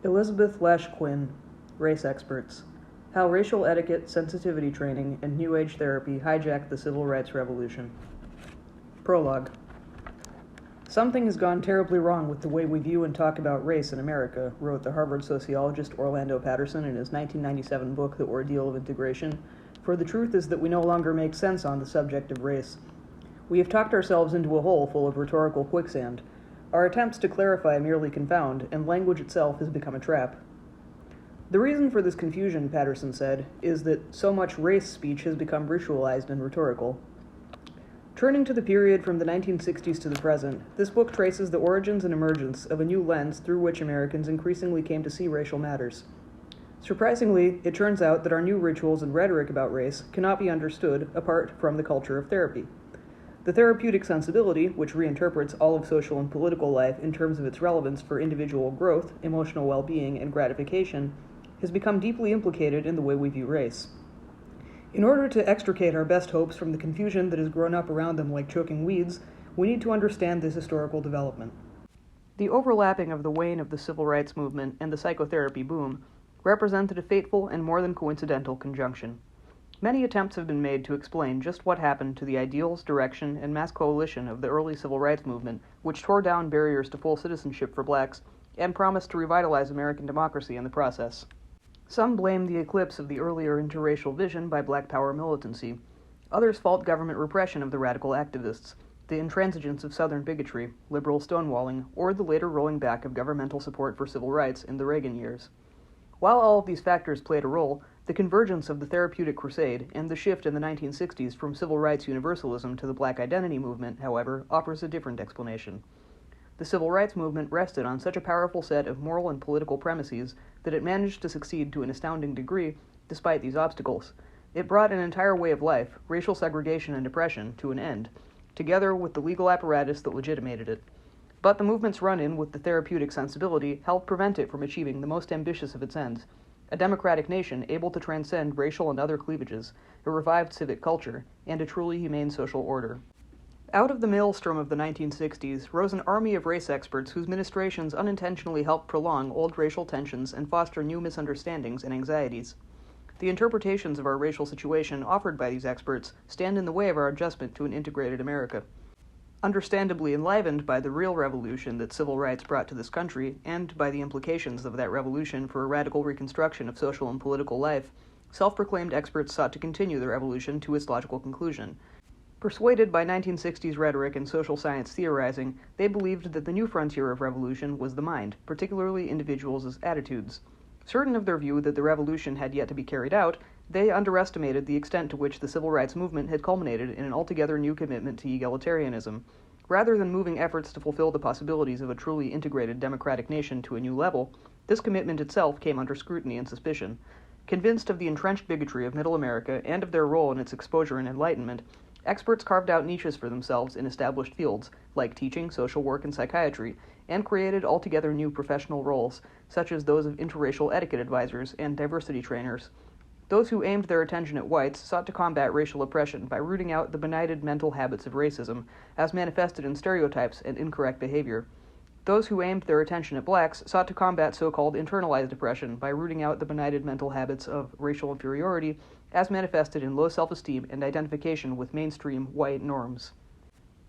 Elisabeth Lasch-Quinn, Race Experts: How Racial Etiquette, Sensitivity Training, and New Age Therapy Hijacked the Civil Rights Revolution. Prologue. Something has gone terribly wrong with the way we view and talk about race in America, wrote the Harvard sociologist Orlando Patterson in his 1997 book, The Ordeal of Integration, for the truth is that we no longer make sense on the subject of race. We have talked ourselves into a hole full of rhetorical quicksand. Our attempts to clarify merely confound, and language itself has become a trap. The reason for this confusion, Patterson said, is that so much race speech has become ritualized and rhetorical. Turning to the period from the 1960s to the present, this book traces the origins and emergence of a new lens through which Americans increasingly came to see racial matters. Surprisingly, it turns out that our new rituals and rhetoric about race cannot be understood apart from the culture of therapy. The therapeutic sensibility, which reinterprets all of social and political life in terms of its relevance for individual growth, emotional well-being, and gratification, has become deeply implicated in the way we view race. In order to extricate our best hopes from the confusion that has grown up around them like choking weeds, we need to understand this historical development. The overlapping of the wane of the civil rights movement and the psychotherapy boom represented a fateful and more than coincidental conjunction. Many attempts have been made to explain just what happened to the ideals, direction, and mass coalition of the early civil rights movement, which tore down barriers to full citizenship for blacks and promised to revitalize American democracy in the process. Some blame the eclipse of the earlier interracial vision by black power militancy. Others fault government repression of the radical activists, the intransigence of Southern bigotry, liberal stonewalling, or the later rolling back of governmental support for civil rights in the Reagan years. While all of these factors played a role, the convergence of the therapeutic crusade and the shift in the 1960s from civil rights universalism to the black identity movement, however, offers a different explanation. The civil rights movement rested on such a powerful set of moral and political premises that it managed to succeed to an astounding degree despite these obstacles. It brought an entire way of life, racial segregation and oppression, to an end, together with the legal apparatus that legitimated it. But the movement's run-in with the therapeutic sensibility helped prevent it from achieving the most ambitious of its ends, a democratic nation able to transcend racial and other cleavages, a revived civic culture, and a truly humane social order. Out of the maelstrom of the 1960s rose an army of race experts whose ministrations unintentionally helped prolong old racial tensions and foster new misunderstandings and anxieties. The interpretations of our racial situation offered by these experts stand in the way of our adjustment to an integrated America. Understandably enlivened by the real revolution that civil rights brought to this country, and by the implications of that revolution for a radical reconstruction of social and political life, self-proclaimed experts sought to continue the revolution to its logical conclusion. Persuaded by 1960s rhetoric and social science theorizing, they believed that the new frontier of revolution was the mind, particularly individuals' attitudes. Certain of their view that the revolution had yet to be carried out, they underestimated the extent to which the civil rights movement had culminated in an altogether new commitment to egalitarianism. Rather than moving efforts to fulfill the possibilities of a truly integrated democratic nation to a new level, this commitment itself came under scrutiny and suspicion. Convinced of the entrenched bigotry of Middle America and of their role in its exposure and enlightenment, experts carved out niches for themselves in established fields, like teaching, social work, and psychiatry, and created altogether new professional roles, such as those of interracial etiquette advisors and diversity trainers. Those who aimed their attention at whites sought to combat racial oppression by rooting out the benighted mental habits of racism, as manifested in stereotypes and incorrect behavior. Those who aimed their attention at blacks sought to combat so-called internalized oppression by rooting out the benighted mental habits of racial inferiority, as manifested in low self-esteem and identification with mainstream white norms.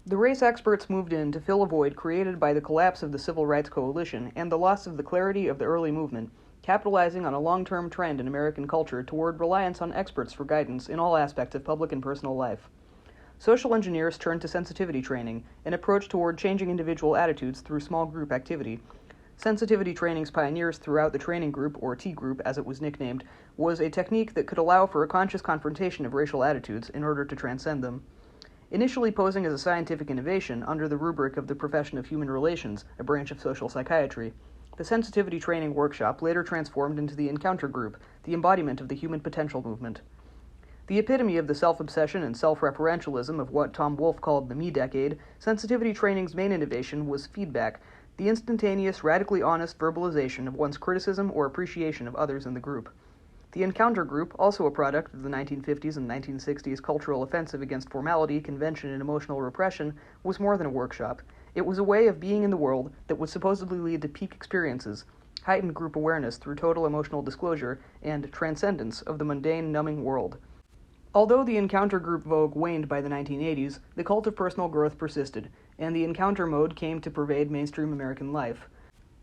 The race experts moved in to fill a void created by the collapse of the Civil Rights Coalition and the loss of the clarity of the early movement, capitalizing on a long-term trend in American culture toward reliance on experts for guidance in all aspects of public and personal life. Social engineers turned to sensitivity training, an approach toward changing individual attitudes through small group activity. Sensitivity training's pioneers throughout the training group, or T-group as it was nicknamed, was a technique that could allow for a conscious confrontation of racial attitudes in order to transcend them. Initially posing as a scientific innovation under the rubric of the profession of human relations, a branch of social psychiatry, the sensitivity training workshop later transformed into the encounter group, the embodiment of the human potential movement. The epitome of the self-obsession and self-referentialism of what Tom Wolfe called the me decade, sensitivity training's main innovation was feedback, the instantaneous, radically honest verbalization of one's criticism or appreciation of others in the group. The encounter group, also a product of the 1950s and 1960s cultural offensive against formality, convention, and emotional repression, was more than a workshop. It was a way of being in the world that would supposedly lead to peak experiences, heightened group awareness through total emotional disclosure, and transcendence of the mundane, numbing world. Although the encounter group vogue waned by the 1980s, the cult of personal growth persisted, and the encounter mode came to pervade mainstream American life.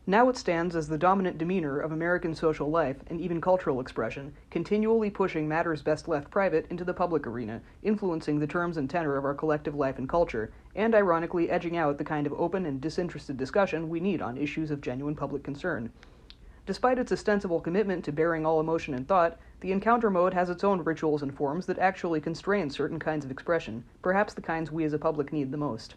Now it stands as the dominant demeanor of American social life and even cultural expression, continually pushing matters best left private into the public arena, influencing the terms and tenor of our collective life and culture, and ironically edging out the kind of open and disinterested discussion we need on issues of genuine public concern. Despite its ostensible commitment to bearing all emotion and thought, the encounter mode has its own rituals and forms that actually constrain certain kinds of expression, perhaps the kinds we as a public need the most.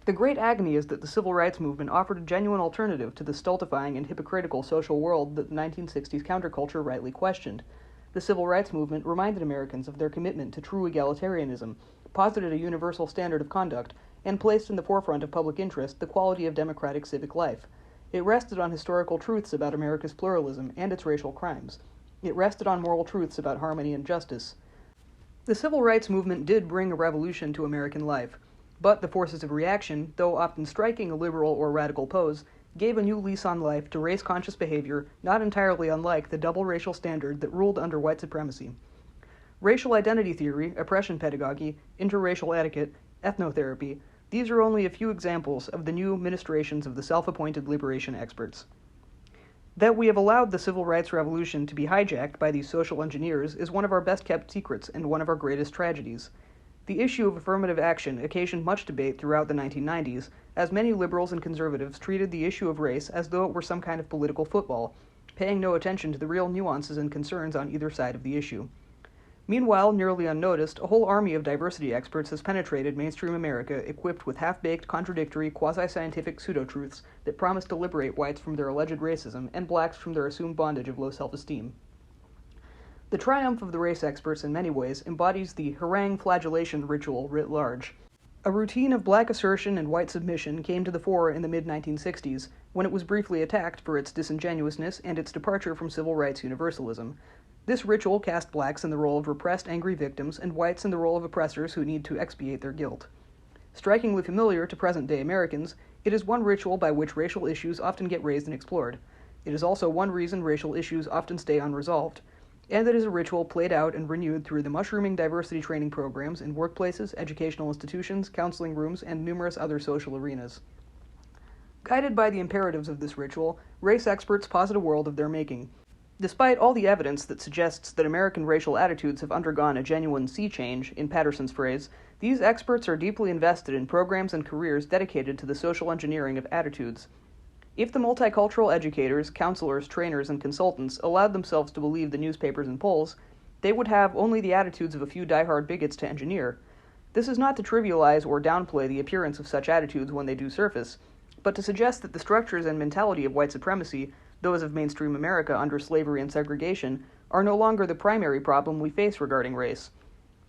The great agony is that the civil rights movement offered a genuine alternative to the stultifying and hypocritical social world that the 1960s counterculture rightly questioned. The civil rights movement reminded Americans of their commitment to true egalitarianism, posited a universal standard of conduct, and placed in the forefront of public interest the quality of democratic civic life. It rested on historical truths about America's pluralism and its racial crimes. It rested on moral truths about harmony and justice. The civil rights movement did bring a revolution to American life, but the forces of reaction, though often striking a liberal or radical pose, gave a new lease on life to race-conscious behavior not entirely unlike the double racial standard that ruled under white supremacy. Racial identity theory, oppression pedagogy, interracial etiquette, ethnotherapy, these are only a few examples of the new ministrations of the self-appointed liberation experts. That we have allowed the civil rights revolution to be hijacked by these social engineers is one of our best-kept secrets and one of our greatest tragedies. The issue of affirmative action occasioned much debate throughout the 1990s, as many liberals and conservatives treated the issue of race as though it were some kind of political football, paying no attention to the real nuances and concerns on either side of the issue. Meanwhile, nearly unnoticed, a whole army of diversity experts has penetrated mainstream America equipped with half-baked, contradictory, quasi-scientific pseudo-truths that promise to liberate whites from their alleged racism and blacks from their assumed bondage of low self-esteem. The triumph of the race experts in many ways embodies the harangue flagellation ritual writ large. A routine of black assertion and white submission came to the fore in the mid-1960s, when it was briefly attacked for its disingenuousness and its departure from civil rights universalism. This ritual cast blacks in the role of repressed, angry victims and whites in the role of oppressors who need to expiate their guilt. Strikingly familiar to present-day Americans, it is one ritual by which racial issues often get raised and explored. It is also one reason racial issues often stay unresolved. And it is a ritual played out and renewed through the mushrooming diversity training programs in workplaces, educational institutions, counseling rooms, and numerous other social arenas. Guided by the imperatives of this ritual, race experts posit a world of their making. Despite all the evidence that suggests that American racial attitudes have undergone a genuine sea change, in Patterson's phrase, these experts are deeply invested in programs and careers dedicated to the social engineering of attitudes. If the multicultural educators, counselors, trainers, and consultants allowed themselves to believe the newspapers and polls, they would have only the attitudes of a few diehard bigots to engineer. This is not to trivialize or downplay the appearance of such attitudes when they do surface, but to suggest that the structures and mentality of white supremacy, those of mainstream America under slavery and segregation, are no longer the primary problem we face regarding race.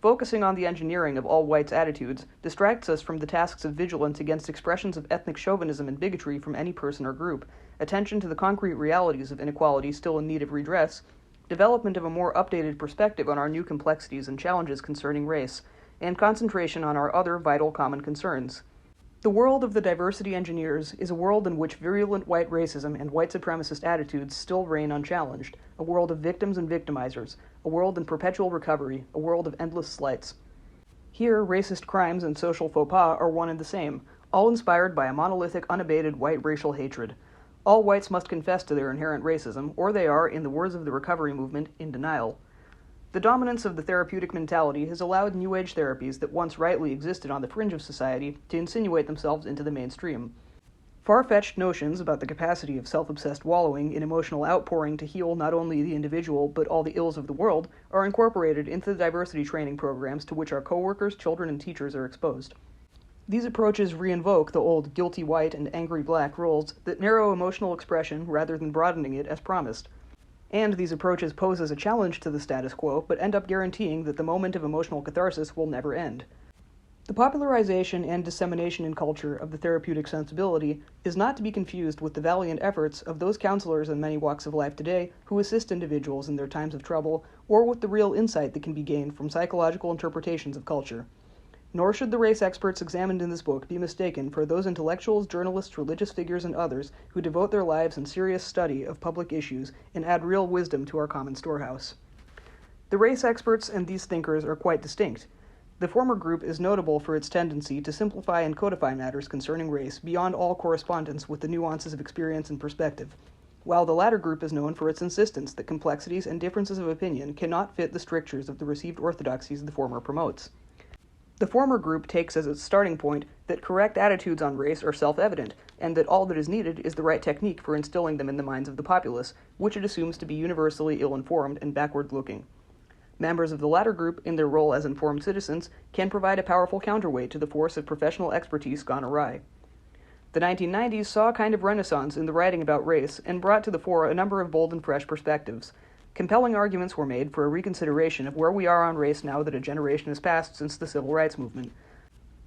Focusing on the engineering of all whites' attitudes distracts us from the tasks of vigilance against expressions of ethnic chauvinism and bigotry from any person or group, attention to the concrete realities of inequality still in need of redress, development of a more updated perspective on our new complexities and challenges concerning race, and concentration on our other vital common concerns. The world of the diversity engineers is a world in which virulent white racism and white supremacist attitudes still reign unchallenged, a world of victims and victimizers, a world in perpetual recovery, a world of endless slights. Here, racist crimes and social faux pas are one and the same, all inspired by a monolithic, unabated white racial hatred. All whites must confess to their inherent racism, or they are, in the words of the recovery movement, in denial. The dominance of the therapeutic mentality has allowed New Age therapies that once rightly existed on the fringe of society to insinuate themselves into the mainstream. Far-fetched notions about the capacity of self-obsessed wallowing in emotional outpouring to heal not only the individual but all the ills of the world are incorporated into the diversity training programs to which our coworkers, children, and teachers are exposed. These approaches reinvoke the old guilty white and angry black roles that narrow emotional expression rather than broadening it as promised. And these approaches pose as a challenge to the status quo, but end up guaranteeing that the moment of emotional catharsis will never end. The popularization and dissemination in culture of the therapeutic sensibility is not to be confused with the valiant efforts of those counselors in many walks of life today who assist individuals in their times of trouble, or with the real insight that can be gained from psychological interpretations of culture. Nor should the race experts examined in this book be mistaken for those intellectuals, journalists, religious figures, and others who devote their lives in serious study of public issues and add real wisdom to our common storehouse. The race experts and these thinkers are quite distinct. The former group is notable for its tendency to simplify and codify matters concerning race beyond all correspondence with the nuances of experience and perspective, while the latter group is known for its insistence that complexities and differences of opinion cannot fit the strictures of the received orthodoxies the former promotes. The former group takes as its starting point that correct attitudes on race are self-evident, and that all that is needed is the right technique for instilling them in the minds of the populace, which it assumes to be universally ill-informed and backward-looking. Members of the latter group, in their role as informed citizens, can provide a powerful counterweight to the force of professional expertise gone awry. The 1990s saw a kind of renaissance in the writing about race and brought to the fore a number of bold and fresh perspectives. Compelling arguments were made for a reconsideration of where we are on race now that a generation has passed since the Civil Rights Movement.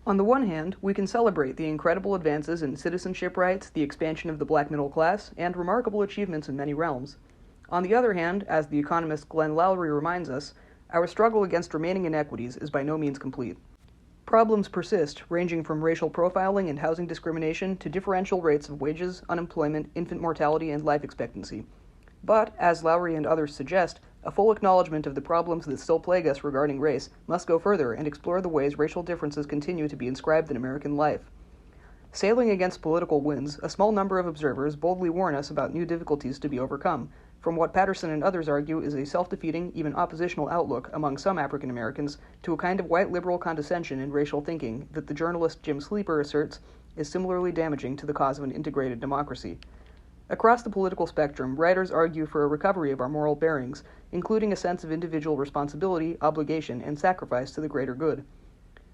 On the one hand, we can celebrate the incredible advances in citizenship rights, the expansion of the black middle class, and remarkable achievements in many realms. On the other hand, as the economist Glenn Loury reminds us, our struggle against remaining inequities is by no means complete. Problems persist, ranging from racial profiling and housing discrimination to differential rates of wages, unemployment, infant mortality, and life expectancy. But, as Loury and others suggest, a full acknowledgement of the problems that still plague us regarding race must go further and explore the ways racial differences continue to be inscribed in American life. Sailing against political winds, a small number of observers boldly warn us about new difficulties to be overcome, from what Patterson and others argue is a self-defeating, even oppositional outlook among some African Americans to a kind of white liberal condescension in racial thinking that the journalist Jim Sleeper asserts is similarly damaging to the cause of an integrated democracy. Across the political spectrum, writers argue for a recovery of our moral bearings, including a sense of individual responsibility, obligation, and sacrifice to the greater good.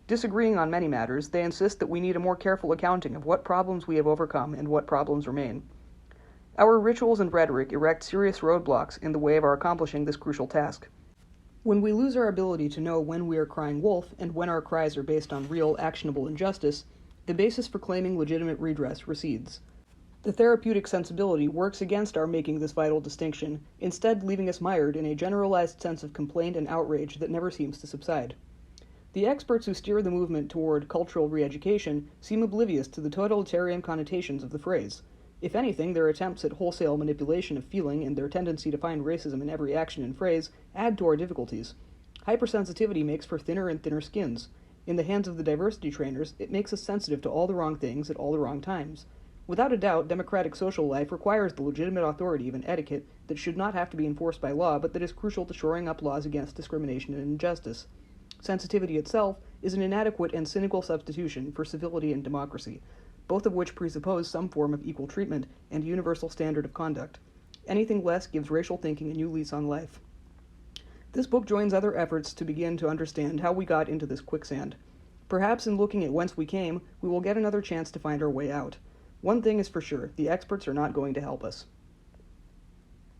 Disagreeing on many matters, they insist that we need a more careful accounting of what problems we have overcome and what problems remain. Our rituals and rhetoric erect serious roadblocks in the way of our accomplishing this crucial task. When we lose our ability to know when we are crying wolf and when our cries are based on real, actionable injustice, the basis for claiming legitimate redress recedes. The therapeutic sensibility works against our making this vital distinction, instead leaving us mired in a generalized sense of complaint and outrage that never seems to subside. The experts who steer the movement toward cultural re-education seem oblivious to the totalitarian connotations of the phrase. If anything, their attempts at wholesale manipulation of feeling and their tendency to find racism in every action and phrase add to our difficulties. Hypersensitivity makes for thinner and thinner skins. In the hands of the diversity trainers, it makes us sensitive to all the wrong things at all the wrong times. Without a doubt, democratic social life requires the legitimate authority of an etiquette that should not have to be enforced by law, but that is crucial to shoring up laws against discrimination and injustice. Sensitivity itself is an inadequate and cynical substitution for civility and democracy, both of which presuppose some form of equal treatment and universal standard of conduct. Anything less gives racial thinking a new lease on life. This book joins other efforts to begin to understand how we got into this quicksand. Perhaps in looking at whence we came, we will get another chance to find our way out. One thing is for sure, the experts are not going to help us.